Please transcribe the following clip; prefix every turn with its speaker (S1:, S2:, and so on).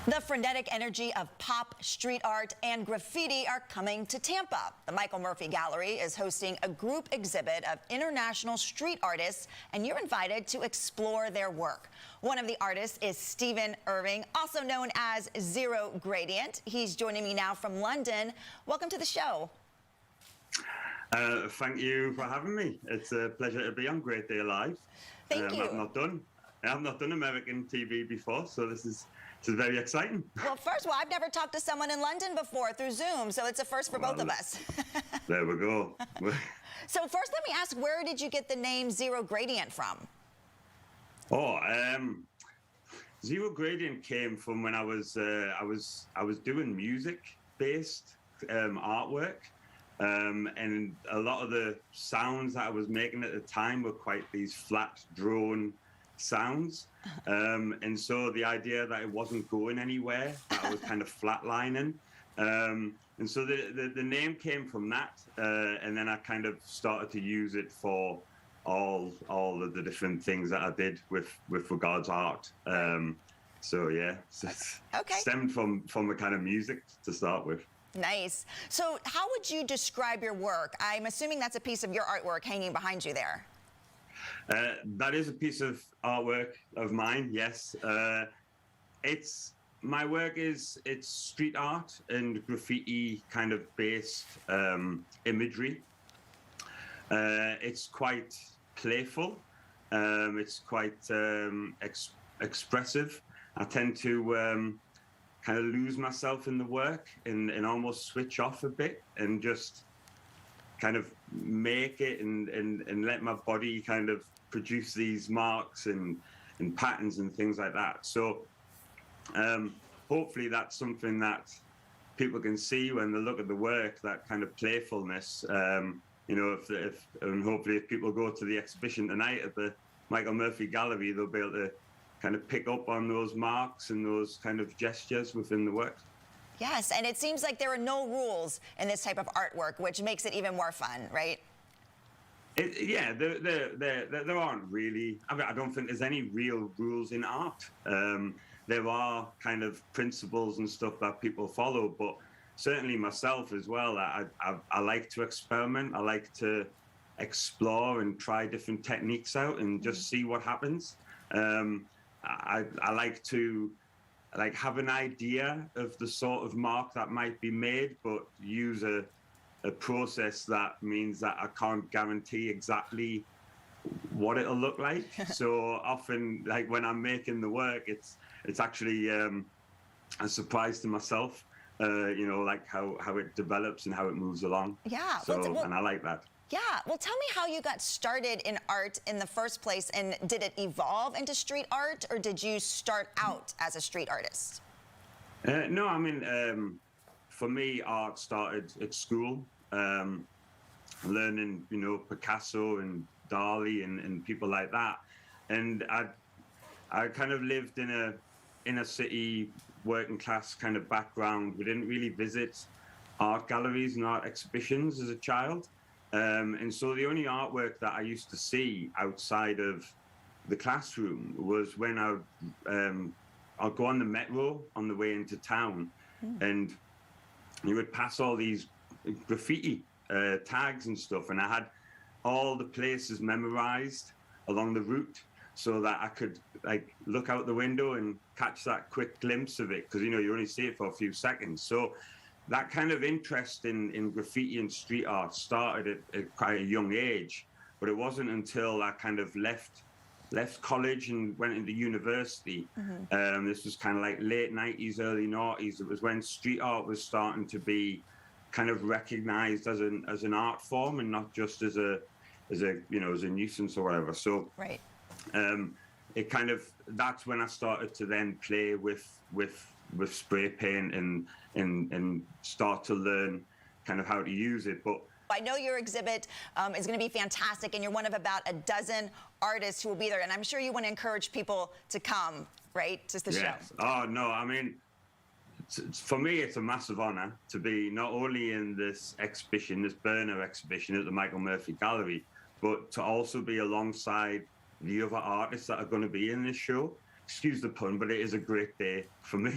S1: The frenetic energy of pop, street art, and graffiti are coming to Tampa. The Michael Murphy Gallery is hosting a group exhibit of international street artists, and you're invited to explore their work. One of the artists is Stephen Irving, also known as Zero Gradient. He's joining me now from London. Welcome to the show.
S2: Thank you for having me. It's a pleasure to be on Great Day Live.
S1: Thank you.
S2: I've not done American TV before, so this is very exciting.
S1: Well, first of all, I've never talked to someone in London before through Zoom, so it's a first for both of us.
S2: There we go.
S1: So first, let me ask, where did you get the name Zero Gradient from?
S2: Zero Gradient came from when I was doing music-based artwork, and a lot of the sounds that I was making at the time were quite these flat, drone sounds, and so the idea that it wasn't going anywhere, that I was kind of flatlining, and so the name came from that, and then I kind of started to use it for all of the different things that I did with regards art. So yeah, it's stemmed from a kind of music to start with.
S1: Nice. So how would you describe your work? I'm assuming that's a piece of your artwork hanging behind you there.
S2: That is a piece of artwork of mine, yes. My work it's street art and graffiti kind of based imagery. It's quite playful. It's quite expressive. I tend to kind of lose myself in the work and almost switch off a bit and just kind of make it and let my body kind of produce these marks and patterns and things like that. So hopefully that's something that people can see when they look at the work, that kind of playfulness. You know, and hopefully if people go to the exhibition tonight at the Michael Murphy Gallery, they'll be able to kind of pick up on those marks and those kind of gestures within the work.
S1: Yes, and it seems like there are no rules in this type of artwork, which makes it even more fun, right?
S2: Yeah, there aren't really. I mean, I don't think there's any real rules in art. There are kind of principles and stuff that people follow, but certainly myself as well, I like to experiment. I like to explore and try different techniques out and just see what happens. I like to have an idea of the sort of mark that might be made, but use a process that means that I can't guarantee exactly what it'll look like. So often, like when I'm making the work, it's actually a surprise to myself. You know, like how it develops and how it moves along.
S1: Yeah.
S2: So, and I like that.
S1: Yeah. Well, tell me how you got started in art in the first place, and did it evolve into street art, or did you start out as a street artist?
S2: No, I mean, for me, art started at school, learning, you know, Picasso and Dali and people like that. And I kind of lived in a inner city, working class kind of background. We didn't really visit art galleries and art exhibitions as a child. And so the only artwork that I used to see outside of the classroom was when I'd go on the metro on the way into town, and you would pass all these graffiti tags and stuff, and I had all the places memorized along the route so that I could like look out the window and catch that quick glimpse of it, because you know you only see it for a few seconds. So that kind of interest in graffiti and street art started at quite a young age, but it wasn't until I kind of left college and went into university. This was kind of like late 90s, early 90s. It was when street art was starting to be kind of recognized as an art form and not just as a nuisance or whatever. So
S1: right.
S2: It kind of, that's when I started to then play with spray paint and start to learn kind of how to use it. But
S1: I know your exhibit is going to be fantastic, and you're one of about a dozen artists who will be there, and I'm sure you want to encourage people to come, right, to the show.
S2: Oh, no, I mean, for me, it's a massive honor to be not only in this exhibition, this burner exhibition at the Michael Murphy Gallery, but to also be alongside the other artists that are going to be in this show. Excuse the pun, but it is a great day for me.